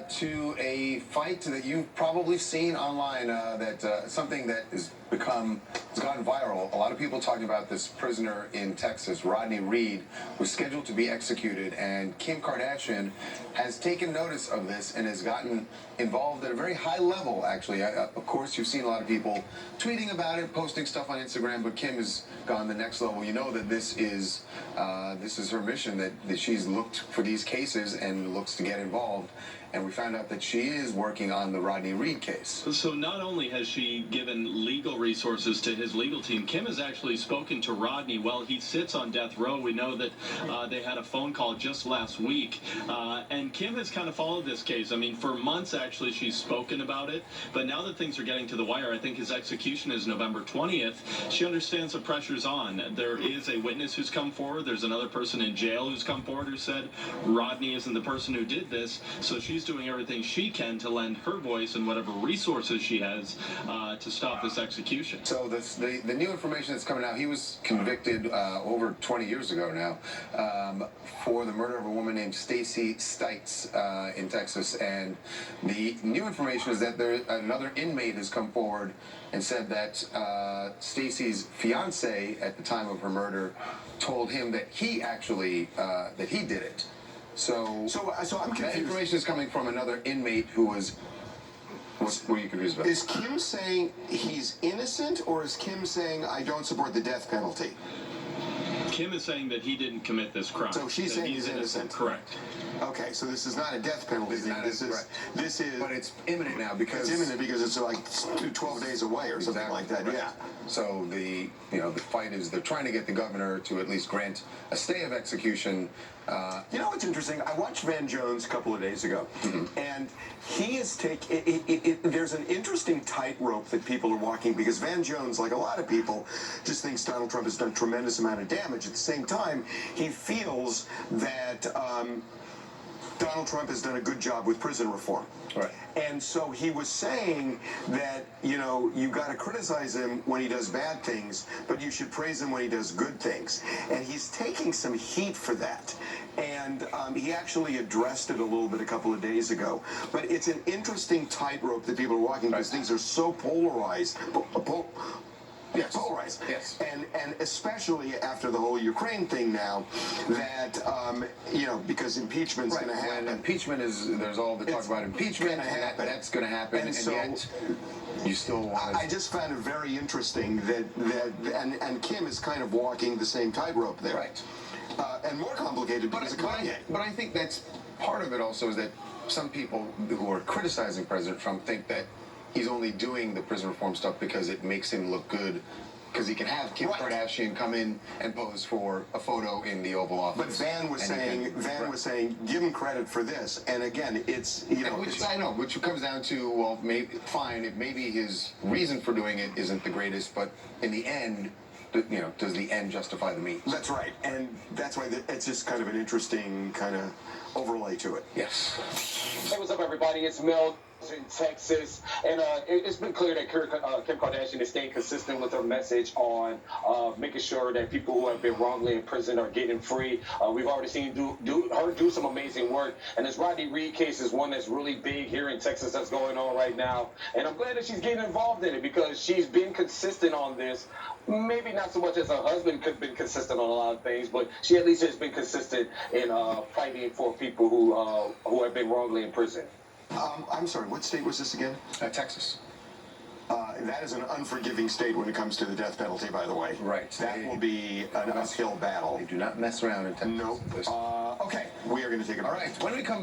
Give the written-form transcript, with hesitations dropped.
To a fight that you've probably seen online, something that has gone viral. A lot of people talking about this prisoner in Texas, Rodney Reed, was scheduled to be executed, and Kim Kardashian has taken notice of this and has gotten involved at a very high level, actually. Of course, you've seen a lot of people tweeting about it, posting stuff on Instagram, but Kim has gone the next level. You know that this is her mission, that she's looked for these cases and looks to get involved. And we found out that she is working on the Rodney Reed case. So not only has she given legal resources to his legal team, Kim has actually spoken to Rodney while he sits on death row. We know that they had a phone call just last week. And Kim has kind of followed this case. I mean, for months, actually, she's spoken about it. But now that things are getting to the wire, I think his execution is November 20th. She understands the pressure's on. There is a witness who's come forward. There's another person in jail who's come forward who said Rodney isn't the person who did this. So she's doing everything she can to lend her voice and whatever resources she has to stop this execution. So the new information that's coming out, he was convicted over 20 years ago now for the murder of a woman named Stacy Stites in Texas. And the new information is that another inmate has come forward and said that Stacy's fiance at the time of her murder told him that he actually that he did it. So I'm confused. That information is coming from another inmate who was. What are you confused about? Is Kim saying he's innocent, or is Kim saying I don't support the death penalty? Kim is saying that he didn't commit this crime. So she's saying he's innocent. Correct. Okay, so this is not a death penalty. This is. But it's imminent now because it's imminent because it's like 12 days away or something like that. Right. Yeah. So the fight is they're trying to get the governor to at least grant a stay of execution. You know what's interesting? I watched Van Jones a couple of days ago, and he is there's an interesting tightrope that people are walking, because Van Jones, like a lot of people, just thinks Donald Trump has done a tremendous amount of damage. At the same time, he feels that Donald Trump has done a good job with prison reform. Right. And so he was saying that, you got to criticize him when he does bad things, but you should praise him when he does good things. And he's taking some heat for that. And he actually addressed it a little bit a couple of days ago. But it's an interesting tightrope that people are walking, because things are so polarized. Yes. Polarized. Yes. And especially after the whole Ukraine thing now, that, because impeachment's going to happen. When impeachment there's all the talk about impeachment, and that's going to happen, and yet you still want to... I just found it very interesting that Kim is kind of walking the same tightrope there. Right. And more complicated because of Kanye. But I think that's part of it also, is that some people who are criticizing President Trump think that he's only doing the prison reform stuff because it makes him look good, because he can have Kim Kardashian come in and pose for a photo in the Oval Office. But Van was saying, give him credit for this. And again, it's, which comes down to, well, maybe his reason for doing it isn't the greatest, but in the end, does the end justify the means? That's right. And that's why it's just kind of an interesting kind of overlay to it. Yes. Hey, what's up, everybody? It's Mel in Texas, and it's been clear that Kim Kardashian is staying consistent with her message on making sure that people who have been wrongly imprisoned are getting free. We've already seen her do some amazing work, and this Rodney Reed case is one that's really big here in Texas that's going on right now, and I'm glad that she's getting involved in it, because she's been consistent on this. Maybe not so much as her husband could have been consistent on a lot of things, but she at least has been consistent in fighting for people who have been wrongly imprisoned. I'm sorry, what state was this again? Texas. That is an unforgiving state when it comes to the death penalty, by the way. Right. That will be an uphill battle. They do not mess around in Texas. Nope. Okay, we are going to take a break. All right, when we come